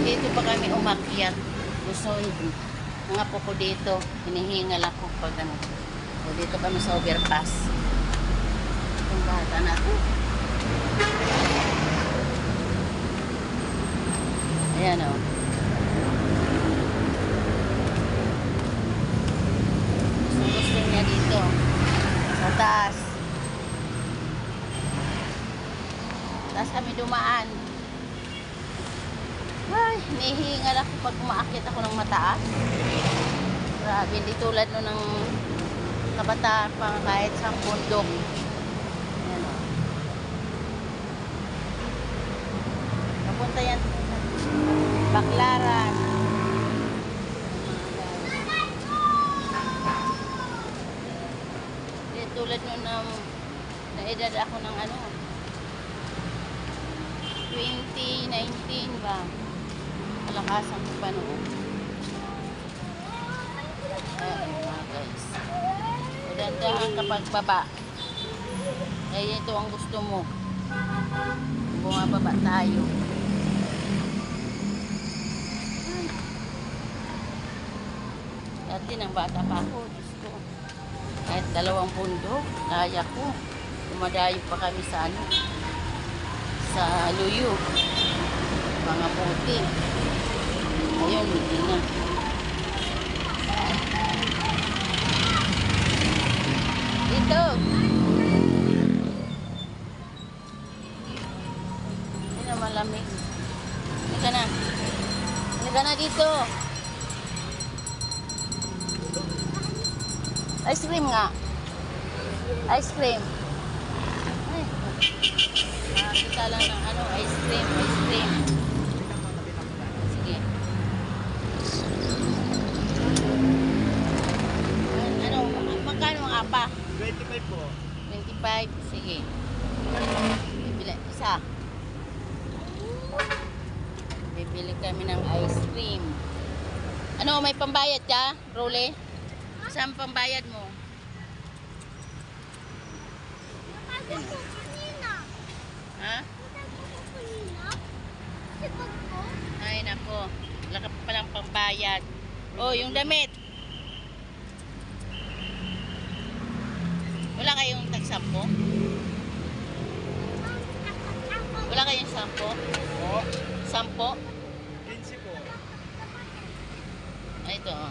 Dito pa kami umakyat. Gusto mga po dito. Hinihingal ako pag ano. So, dito kami sa overpass. Itong bata natin. Ayan o. Gusto niya dito. Sa taas. Taas kami dumaan. Ay, nihingal ako pag umaakit ako ng mataas. Grabe, hindi tulad no ng kabataan pa kahit sa bundok. Ayan o. Napunta yan. Baklaran. Hindi tulad no ng naedad ako ng ano 2019 ba? Malakasan ko pa noon. Ayan mga guys. Madandahan kapag baba. Kaya ito ang gusto mo. Bumababa tayo. Dati nang bata pa ako. Diyos ko. Kahit 2 pundo, kaya ko. Dumadayo pa kami sa ano. Sa Luyo. Mga puti. Ayun, hindi na. Dito. Hindi na malamig. Halika na. Halika na dito. Ice cream nga. Ice cream. Ay. Nakakita lang ng ano, ice cream. Ice cream. Sige. Ano, magkano ang apa? 25 po. 25. Sige. Bibili. Isa. Bibili kami ng ice cream. Ano, may pambayad ka, Role? Saan pambayad mo? Ha? Ay, nako. Wala ka palang pambayad. Oh, yung damit. Wala kayong tag-sampo? Wala kayong sampo? Po. Sampo? 15 po. Ay, ito. Oh.